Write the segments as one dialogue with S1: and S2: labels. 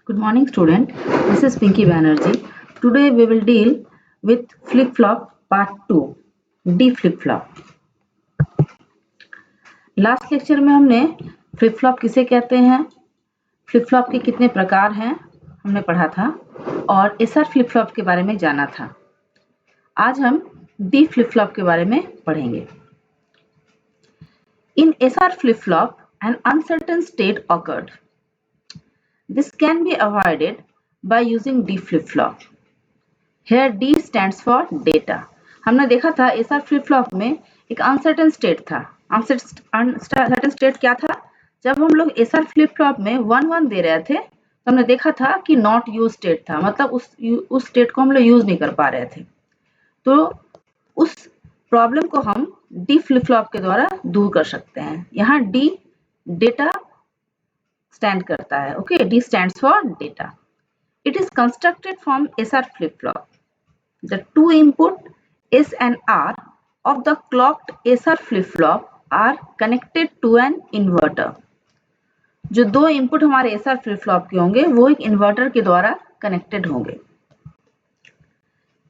S1: Good morning, student. This is Pinky Banerjee. Today we will deal with flip-flop part 2, D flip-flop. Last lecture में हमने flip-flop किसे कहते हैं, flip-flop के कितने प्रकार हैं हमने पढ़ा था और एसआर फ्लिप-फ्लॉप के बारे में जाना था। आज हम डी फ्लिप-फ्लॉप के बारे में पढ़ेंगे। In SR flip-flop, an uncertain state occurred. This can be avoided by using D flip-flop. Here D stands for data. हमने देखा था SR flip-flop में एक uncertain state था। uncertain state क्या था? जब हम लोग SR flip-flop में 1-1 दे रहे थे तो हमने देखा था कि not use state था, मतलब उस state को हम लोग यूज नहीं कर पा रहे थे। तो उस प्रॉब्लम को हम डी फ्लिप फ्लॉप के द्वारा दूर कर सकते हैं। यहाँ डी डेटा स्टैंड करता है। Okay, D stands for data. It is constructed from SR flip flop. The two input S and R of the clocked SR flip flop are connected to an inverter. जो दो input हमारे SR flip flop के होंगे वो एक inverter के द्वारा connected होंगे।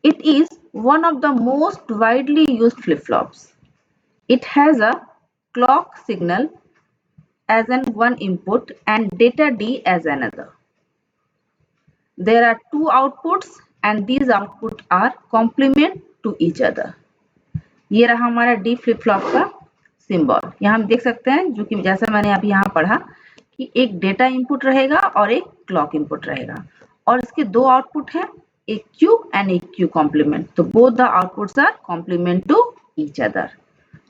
S1: It is one of the most widely used flip-flops. It has a clock signal as an one input and data D as another. There are two outputs and these outputs are complement to each other. ये रहा हमारा D flip-flop का symbol. यहाँ हम देख सकते हैं, जो कि जैसा मैंने अभी यहाँ पढ़ा कि एक डेटा इनपुट रहेगा और एक क्लॉक इनपुट रहेगा और इसके दो आउटपुट हैं, एक Q and एक Q complement. तो both the outputs are complement to each other.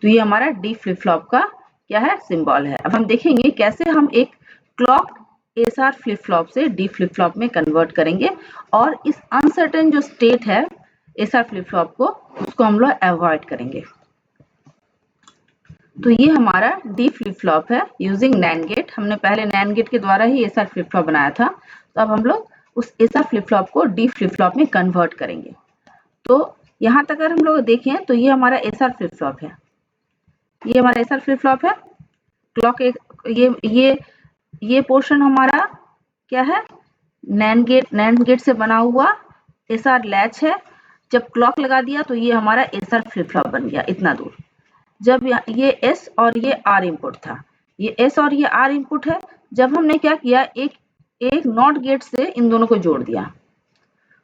S1: तो ये हमारा D फ्लिप फ्लॉप का क्या है, सिंबल है। अब हम देखेंगे कैसे हम एक क्लॉक SR फ्लिप फ्लॉप से D फ्लिप फ्लॉप में कन्वर्ट करेंगे और इस अनसर्टेन जो स्टेट है SR फ्लिप फ्लॉप को, उसको हम लोग अवॉइड करेंगे। तो ये हमारा D फ्लिप फ्लॉप है यूजिंग NAND गेट। हमने पहले NAND गेट के द्वारा ही SR फ्लिप फ्लॉप बनाया था, तो अब हम लोग उस SR फ्लिप फ्लॉप को D फ्लिप फ्लॉप में कन्वर्ट करेंगे। तो यहाँ तक अगर हम लोग देखें तो ये हमारा SR फ्लिप फ्लॉप है, ये हमारा SR फ्लिप फ्लॉप है। क्लॉक ये पोर्शन हमारा क्या है, NAND गेट से बना हुआ SR लैच है। जब क्लॉक लगा दिया तो ये हमारा SR फ्लिप फ्लॉप बन गया इतना दूर। जब ये S और ये R इनपुट था, ये S और ये R इनपुट है। जब हमने क्या किया, एक नॉट गेट से इन दोनों को जोड़ दिया।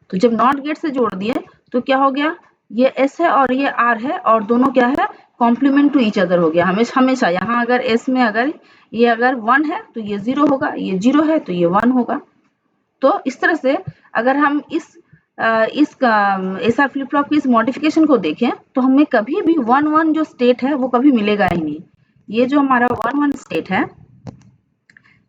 S1: तो जब नॉट गेट से जोड़ दिए तो क्या हो गया, ये S है और ये R है और दोनों क्या है, कॉम्प्लीमेंट टू ईच अदर हो गया। हमेशा यहाँ अगर S में अगर 1 है तो ये 0 होगा, ये 0 है तो ये 1 होगा। तो इस तरह से अगर हम इस SR फ्लिप फ्लॉप की इस मॉडिफिकेशन को देखें तो हमें कभी भी 1-1 जो स्टेट है वो कभी मिलेगा ही नहीं। ये जो हमारा 1-1 स्टेट है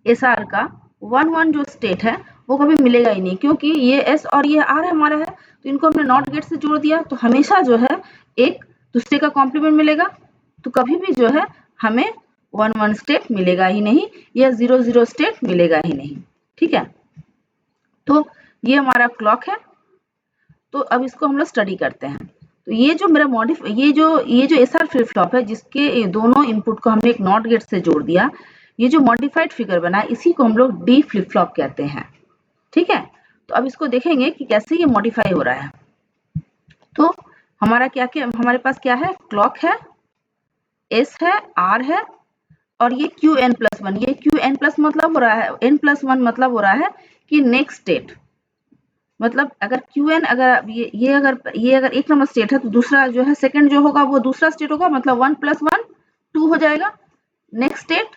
S1: SR का, 1-1 जो स्टेट है वो कभी मिलेगा ही नहीं, क्योंकि ये S और ये R हमारा है। तो इनको हमने नॉट गेट से जोड़ दिया तो हमेशा जो है एक दूसरे का कॉम्प्लीमेंट मिलेगा। तो कभी भी जो है हमें 1-1 स्टेट मिलेगा ही नहीं या 0-0 स्टेट मिलेगा ही नहीं। ठीक है, तो ये हमारा क्लॉक है। तो अब इसको हम लोग स्टडी करते हैं। तो ये जो मेरा ये जो SR फ्लिप फ्लॉप है जिसके दोनों इनपुट को हमने एक नॉट गेट से जोड़ दिया, ये जो मॉडिफाइड फिगर बना है इसी को हम लोग डी फ्लिप फ्लॉप कहते हैं। ठीक है, तो अब इसको देखेंगे कि कैसे ये मॉडिफाई हो रहा है। तो हमारा हमारे पास क्या है, क्लॉक है, S है, R है और ये Qn+1। ये Qn+ मतलब हो रहा है, n+1 मतलब हो रहा है कि नेक्स्ट स्टेट, मतलब अगर Qn अगर ये अगर एक नंबर स्टेट है तो दूसरा जो है सेकंड जो होगा वो दूसरा स्टेट होगा, मतलब 1+1 2 हो जाएगा। नेक्स्ट स्टेट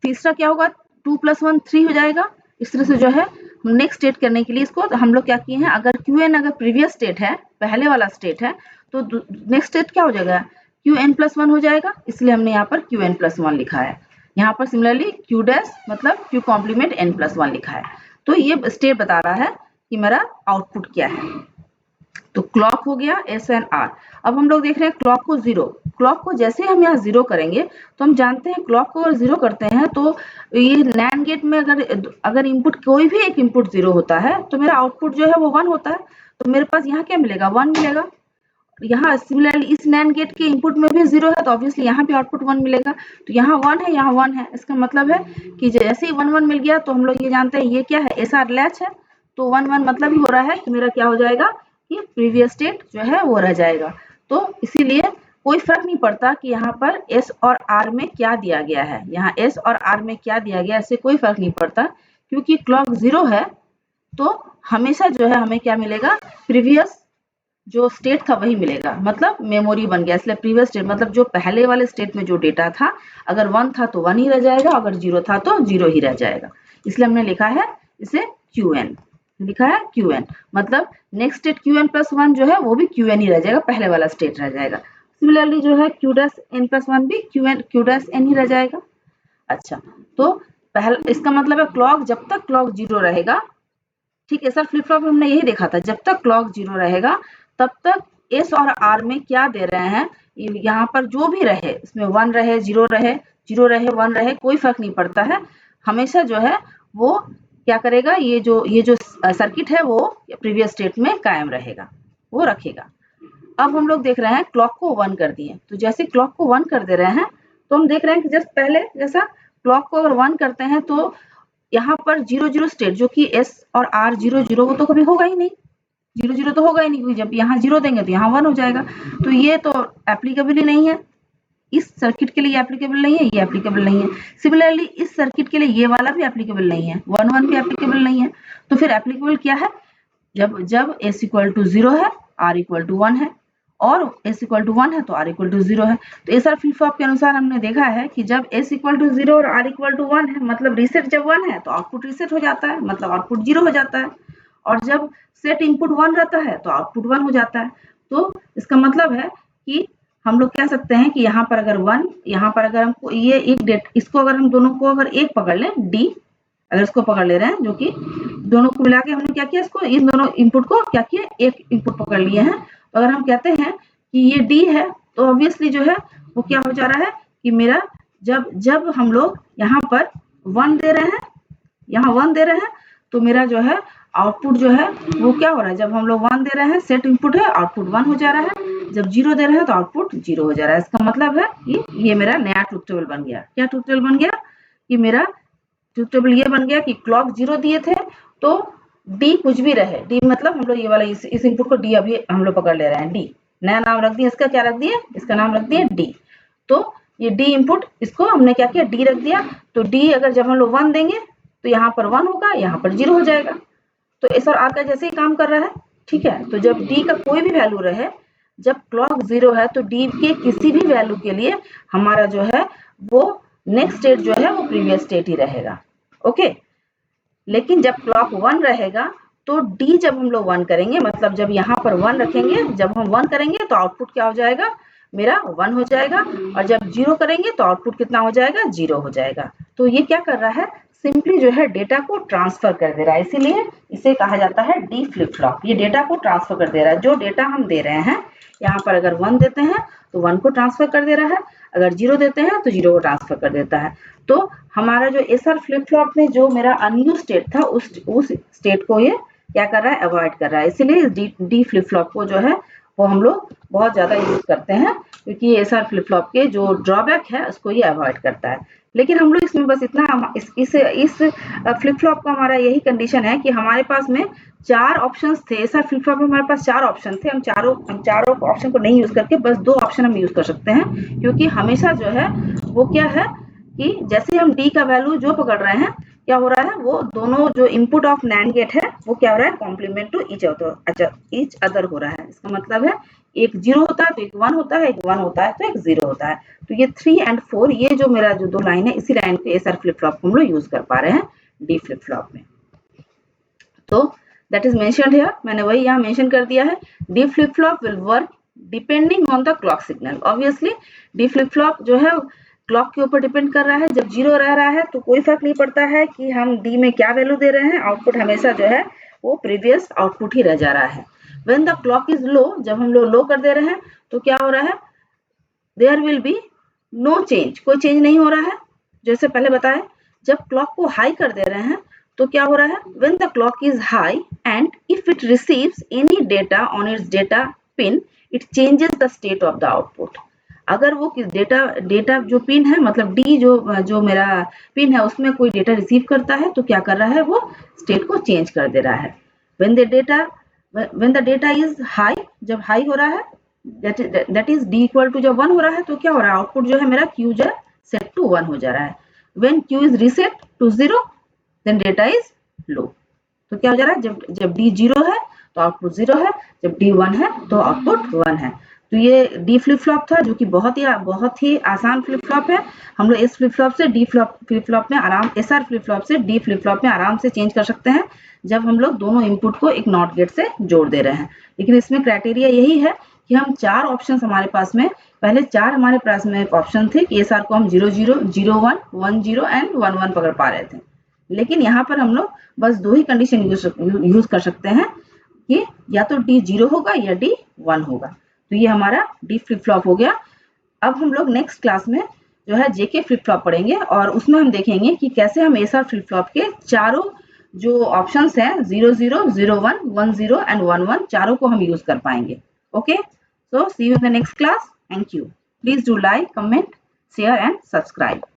S1: तीसरा क्या होगा, 2+1 3 हो जाएगा। इस तरह से जो है नेक्स्ट स्टेट करने के लिए इसको हम लोग क्या किए हैं, अगर Qn अगर प्रीवियस स्टेट है, पहले वाला स्टेट है, तो नेक्स्ट स्टेट क्या हो जाएगा, Qn+1 हो जाएगा। इसलिए हमने यहाँ पर Qn+1 लिखा है। यहाँ पर सिमिलरली Q डैश मतलब Q कॉम्प्लीमेंट n+1 लिखा है। तो ये स्टेट बता रहा है कि मेरा आउटपुट क्या है। तो क्लॉक हो गया S एंड R। अब हम लोग देख रहे हैं क्लॉक को 0। क्लॉक को जैसे हम यहाँ 0 करेंगे तो हम जानते हैं क्लॉक को अगर 0 करते हैं तो ये NAND गेट में अगर इनपुट कोई भी एक इनपुट 0 होता है तो मेरा आउटपुट जो है वो 1 होता है। तो मेरे पास यहाँ क्या मिलेगा, 1 मिलेगा। यहाँ सिमिलरली इस नैंड गेट के इनपुट में भी 0 है तो ऑब्वियसली यहाँ भी आउटपुट 1 मिलेगा। तो यहाँ 1 है, यहाँ 1 है, इसका मतलब है कि जैसे ही 1 1 मिल गया तो हम लोग ये जानते हैं ये क्या है, एसआर लैच है। तो 1 1 मतलब ही हो रहा है कि मेरा क्या हो जाएगा कि प्रीवियस स्टेट जो है वो रह जाएगा। तो इसीलिए कोई फर्क नहीं पड़ता कि यहाँ पर एस और आर में क्या दिया गया है, यहाँ एस और आर में क्या दिया गया है इससे कोई फर्क नहीं पड़ता, क्योंकि क्लॉक 0 है तो हमेशा जो है हमें क्या मिलेगा, प्रीवियस जो स्टेट था वही मिलेगा, मतलब मेमोरी बन गया। इसलिए प्रीवियस स्टेट मतलब जो पहले वाले स्टेट में जो डेटा था, अगर 1 था तो 1 ही रह जाएगा, अगर 0 था तो 0 ही रह जाएगा। इसलिए हमने लिखा है इसे QN, लिखा है QN, मतलब नेक्स्ट स्टेट QN+1 जो है वो भी QN ही रह जाएगा, पहले वाला स्टेट रह जाएगा। सिमिलरली जो है Q'(n+1) भी Q'(n) ही रह जाएगा। अच्छा, तो पहले इसका मतलब है क्लॉक जब तक क्लॉक 0 रहेगा, ठीक है सर, फ्लिप फ्लॉप में हमने यही देखा था, जब तक क्लॉक 0 रहेगा तब तक एस और आर में क्या दे रहे हैं, यहाँ पर जो भी रहे, इसमें 1 रहे, 0 रहे, 0 रहे, 1 रहे, कोई फर्क नहीं पड़ता है, हमेशा जो है वो क्या करेगा, ये जो सर्किट है वो प्रीवियस स्टेट में कायम रहेगा, वो रखेगा। अब हम लोग देख रहे हैं क्लॉक को 1 कर दिए, तो जैसे क्लॉक को 1 कर दे रहे हैं तो हम देख रहे हैं कि जस्ट पहले जैसा क्लॉक को अगर 1 करते हैं तो यहाँ पर 0 0 स्टेट जो कि एस और आर 0 0 वो तो कभी होगा ही नहीं, 0 0 तो होगा ही नहीं, जब यहाँ 0 देंगे तो यहाँ 1 हो जाएगा, तो ये तो एप्लीकेबल ही नहीं है, इस सर्किट के लिए एप्लीकेबल नहीं है, ये एप्लीकेबल नहीं है। सिमिलरली इस सर्किट के लिए ये वाला भी एप्लीकेबल नहीं है, 1 1 भी एप्लीकेबल नहीं है। तो फिर एप्लीकेबल क्या है, जब s = 0 है, r = 1 है, और s = 1 है तो r = 0 है। तो एसआर फ्लिप फ्लॉप के अनुसार हमने देखा है कि जब s = 0 और r = 1 है, मतलब रीसेट जब 1 है तो आउटपुट रीसेट हो जाता है, मतलब आउटपुट 0 हो जाता है, और जब सेट इनपुट 1 रहता है तो आउटपुट 1 हो जाता है। तो इसका मतलब है कि हम लोग कह सकते हैं कि यहाँ पर अगर 1, यहाँ पर अगर हमको ये एक डेट, इसको अगर हम दोनों को अगर एक पकड़ लें, d अगर इसको पकड़ ले रहे हैं, जो कि दोनों को मिला के हमने क्या किया, इसको इन दोनों इनपुट को क्या किया, एक इनपुट पकड़ लिए हैं। तो अगर हम कहते हैं कि ये डी है तो ऑब्वियसली जो है वो क्या हो जा रहा है कि मेरा जब हम लोग यहाँ पर 1 दे रहे हैं, यहाँ 1 दे रहे हैं, तो मेरा जो है आउटपुट जो है वो क्या हो रहा है, जब हम लोग 1 दे रहे हैं, सेट इनपुट है, आउटपुट 1 हो जा रहा है, जब 0 दे रहे हैं तो आउटपुट 0 हो जा रहा है। इसका मतलब है कि ये मेरा नया ट्रुथ टेबल बन गया। क्या ट्रुथ टेबल बन गया कि मेरा ट्रुथ टेबल ये बन गया कि क्लॉक 0 दिए थे तो डी कुछ भी रहे, डी मतलब हम लोग ये वाला इस इनपुट को डी अभी हम लोग पकड़ ले रहे हैं, डी नया नाम रख दिया, इसका क्या रख दिया, इसका नाम रख दिया डी। तो ये डी इनपुट, इसको हमने क्या किया, डी रख दिया। तो डी अगर जब हम लोग 1 देंगे तो यहाँ पर 1 होगा, यहाँ पर 0 हो जाएगा। तो एस और आर का जैसे ही काम कर रहा है, ठीक है। तो जब डी का कोई भी वैल्यू रहे, जब क्लॉक 0 है तो डी के किसी भी वैल्यू के लिए हमारा जो है वो नेक्स्ट स्टेट जो है वो प्रीवियस स्टेट ही रहेगा, ओके। लेकिन जब क्लॉक 1 रहेगा तो डी जब हम लोग 1 करेंगे, मतलब जब यहाँ पर 1 रखेंगे, जब हम 1 करेंगे तो आउटपुट क्या हो जाएगा, मेरा 1 हो जाएगा, और जब 0 करेंगे तो आउटपुट कितना हो जाएगा, 0 हो जाएगा। तो ये क्या कर रहा है, सिंपली जो है डेटा को ट्रांसफर कर दे रहा है, इसीलिए इसे कहा जाता है डी फ्लिप फ्लॉप। ये डेटा को ट्रांसफर कर दे रहा है, जो डेटा हम दे रहे हैं, यहाँ पर अगर 1 देते हैं तो 1 को ट्रांसफर कर दे रहा है, अगर 0 देते हैं तो 0 को ट्रांसफर कर देता है। तो हमारा जो एसआर फ्लिप फ्लॉप में जो मेरा अनयूज स्टेट था, उस स्टेट को ये क्या कर रहा है, अवॉइड कर रहा है। इसीलिए डी फ्लिप फ्लॉप को जो है वो हम लोग बहुत ज्यादा यूज करते हैं, क्योंकि एसआर फ्लिप फ्लॉप के जो ड्रॉबैक है उसको ये अवॉइड करता है। लेकिन हम लोग इसमें बस इतना, इस फ्लिप फ्लॉप का हमारा यही कंडीशन है कि हमारे पास में 4 ऑप्शंस थे। एसआर फ्लिप फ्लॉप में हमारे पास 4 ऑप्शन थे, हम चारों ऑप्शन को नहीं यूज करके बस 2 ऑप्शन हम यूज कर सकते हैं, क्योंकि हमेशा जो है वो क्या है कि जैसे हम डी का वैल्यू जो पकड़ रहे हैं, क्या हो रहा है, वो दोनों जो इनपुट ऑफ नैंड गेट है वो क्या हो रहा है, कॉम्प्लीमेंट टू ईच अदर हो रहा है। इसका मतलब है एक 0 होता है तो एक 1 होता है, एक 1 होता है तो एक 0 होता है। तो ये 3 और 4, ये जो मेरा जो 2 लाइन है, इसी लाइन पे एसआर फ्लिप फ्लॉप को हम लोग यूज कर पा रहे हैं डी फ्लिप फ्लॉप में। तो दैट इज मेंशन्ड हियर, मैंने वही यहाँ मेंशन कर दिया है, D flip flop will work depending on the clock signal. Obviously D flip flop जो है क्लॉक के ऊपर डिपेंड कर रहा है। जब 0 रह रहा है तो कोई फर्क नहीं पड़ता है कि हम डी में क्या वैल्यू दे रहे हैं, आउटपुट हमेशा जो है वो प्रीवियस आउटपुट ही रह जा रहा है। When the clock is low, जब हम लोग लो कर दे रहे हैं तो क्या हो रहा है, there will be no change, कोई चेंज नहीं हो रहा है। जैसे पहले बताया, जब क्लॉक को हाई कर दे रहे हैं तो क्या हो रहा है, when the clock is high and if it receives any data on it's data pin, it changes the state of the output. अगर वो डेटा जो पिन है, मतलब डी जो मेरा पिन है उसमें कोई डेटा रिसीव करता है तो क्या कर रहा है, वो स्टेट को चेंज कर दे रहा है। when the data is high, जब हाई हो रहा है, that is d equal to जब 1 हो रहा है तो क्या हो रहा है, आउटपुट जो है मेरा q जो है सेट टू 1 हो जा रहा है। when q is reset to 0 then data is low। तो क्या हो जा रहा है, जब d 0 है तो आउटपुट 0 है, जब d 1 है तो आउटपुट 1 है। तो ये डी फ्लिप फ्लॉप था, जो कि बहुत ही आसान फ्लिप फ्लॉप है। हम लोग इस फ्लिप फ्लॉप से डी फ्लिप फ्लॉप में आराम, एसआर फ्लिप फ्लॉप से डी फ्लिप फ्लॉप में आराम से चेंज कर सकते हैं जब हम लोग दोनों इनपुट को एक नॉट गेट से जोड़ दे रहे हैं। लेकिन इसमें क्राइटेरिया यही है कि हम 4 ऑप्शन हमारे पास में, पहले 4 हमारे पास में ऑप्शन थे कि एसआर को हम 0 0 0 1 1 0 एंड 1 1 पकड़ पा रहे थे। लेकिन यहाँ पर हम लोग बस 2 ही कंडीशन यूज कर सकते हैं कि या तो डी 0 होगा या डी 1 होगा। तो ये हमारा डी फ्लिप फ्लॉप हो गया। अब हम लोग नेक्स्ट क्लास में जो है जेके फ्लिप फ्लॉप पढ़ेंगे और उसमें हम देखेंगे कि कैसे हम एसआर फ्लिप फ्लॉप के चारों जो ऑप्शंस हैं 0 0 0 1 1 0 एंड 1 1 चारों को हम यूज कर पाएंगे। Okay, so see you in the next class. Thank you. Please do like, comment, share and subscribe.